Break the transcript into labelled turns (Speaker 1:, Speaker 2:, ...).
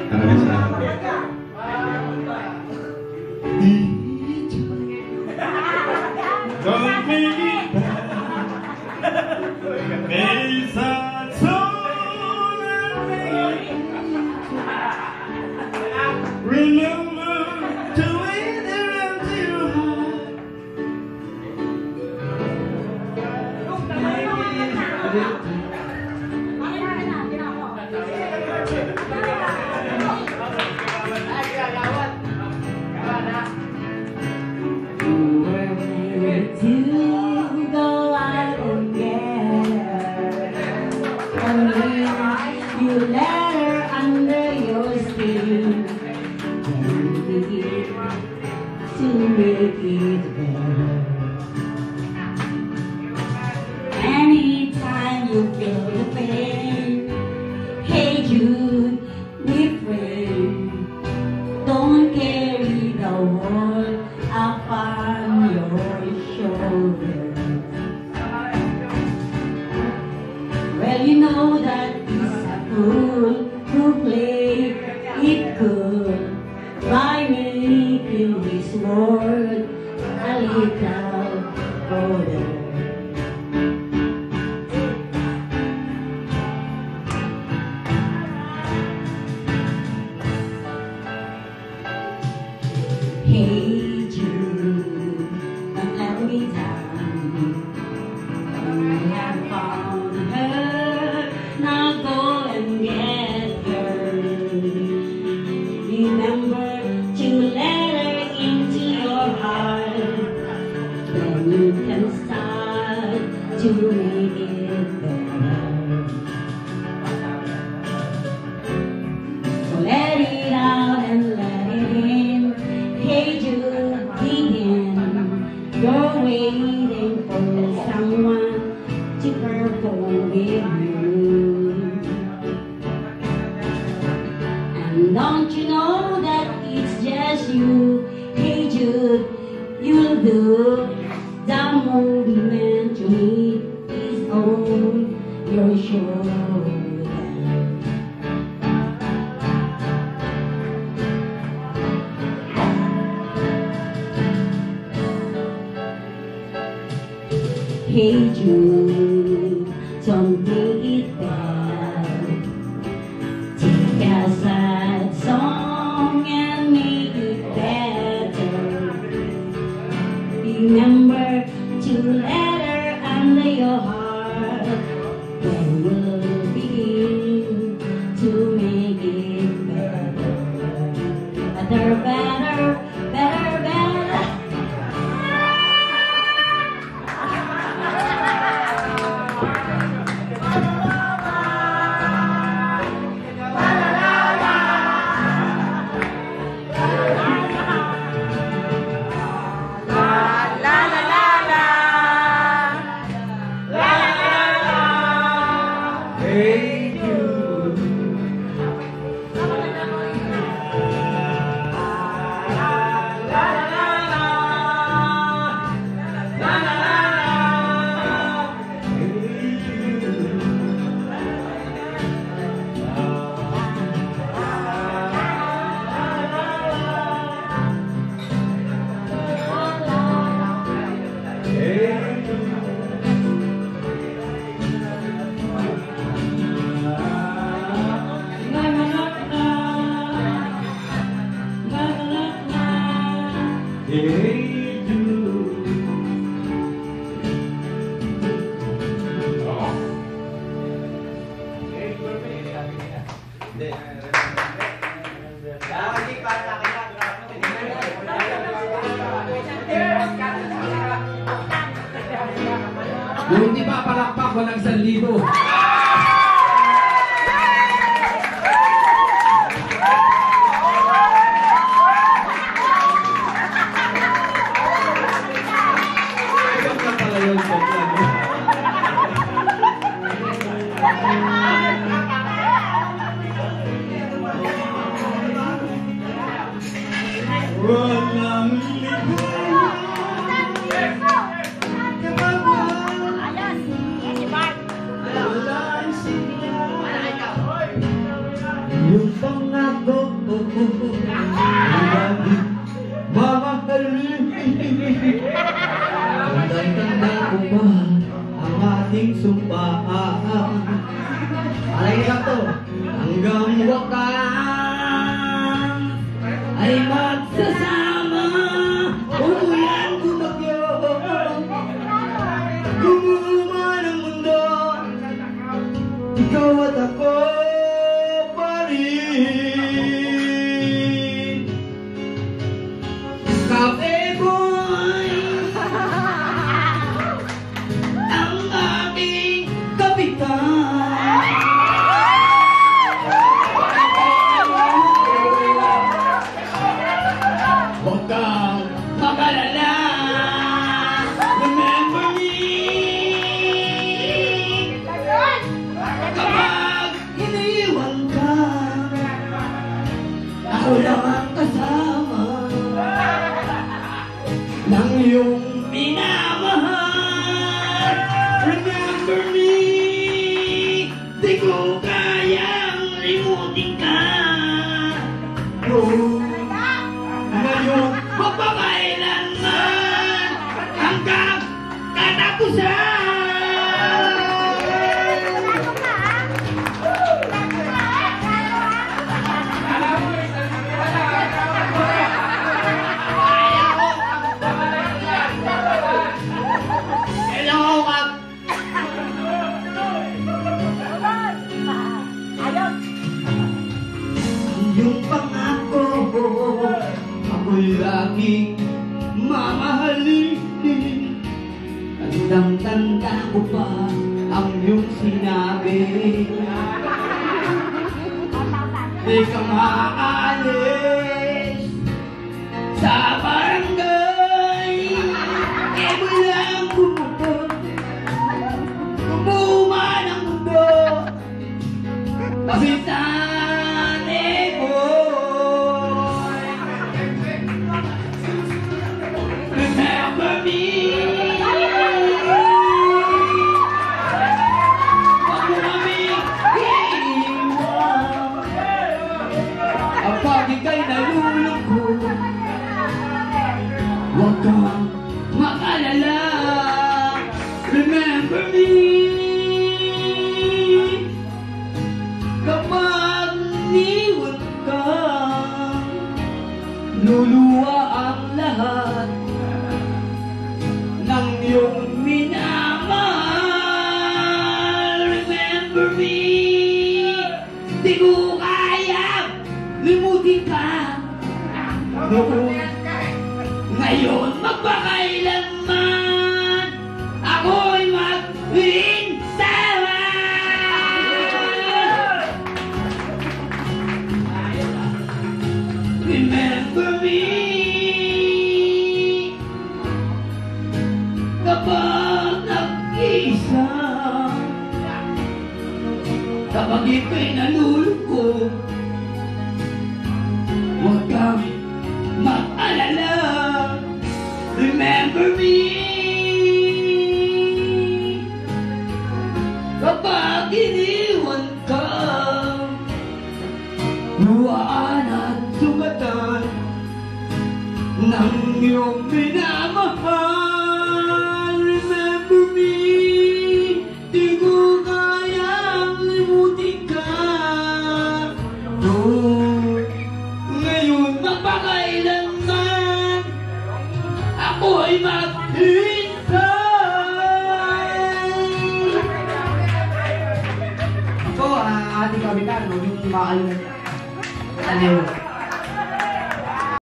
Speaker 1: Maraming salamat. Don't make it bad. It's a soul remember to wait around your heart.
Speaker 2: To go out and get her, and you let her under your skin, and begin to make it better. Anytime you feel the pain, hey Jude, be free. Don't carry the world upon your shoulder. Well, you know that he's a fool who played it good by making his world a little older. Hey Jude, don't let me down. I have found her, now go and get her. Remember to let her into your heart. Then you can start to make it better. So let it out and let it in. Hey Jude, begin. You're waiting for someone to perform with you. And don't you know that it's just you? Hey Jude, you'll do the movement to meet is on your shoulder. Hey Jude, don't make it bad. Take a sad song and make it better. Remember to let her under your heart. Then we'll begin to make it better. Better, better, better, better.
Speaker 3: Yung hindi pa palakpak, walang 1,000.
Speaker 1: Walang pangako mamahalin. Tandang-tanda ko pa ang ating sumpaan. Alay lang to. Hanggang wakas ay magsasama. Umulan bumagyo, gumuman ang mundo, ikaw at ako pa rin. Cafe boy ang aking kapitan. Huwag kang mag-alala, remember me. Kapag iniwan ka, ako lang ang kasama ng iyong minamahal. Remember me, di ko kayang limutin ka. Oh, ngayon, magpakailanman hanggang katapusan. Hello, Kap. Yung pangako, ako'y laging mamahalin. Tandang-tanda ko pa ang iyong sinabi. Di ka maaalis sa barangay. E walang bumuto, bumuman ang mundo. Kapitane boy, remember me. Huwag mo kaming iiwan kapag ika'y nalulungkot. Huwag kang mag-alala, remember me. Kapag niwan ka, luluwa ang lahat ng iyong minamahal. Remember me, di ko kaya limutin ka. Noon, ngayon, magpakailanman ako'y magpinsawa. Remember me, kapag nag-isa, kapag ika'y nalulungkot, huwag kang mag-alala. Remember me, kapag iniwan ka, luwaan at sugatan ng iyong minamahal. Remember me, di ko kayang limutin ka. Oh, ngayon magpakailanman ako'y mag-insay.
Speaker 4: Ito, ating kapitan, yung maalong aliw.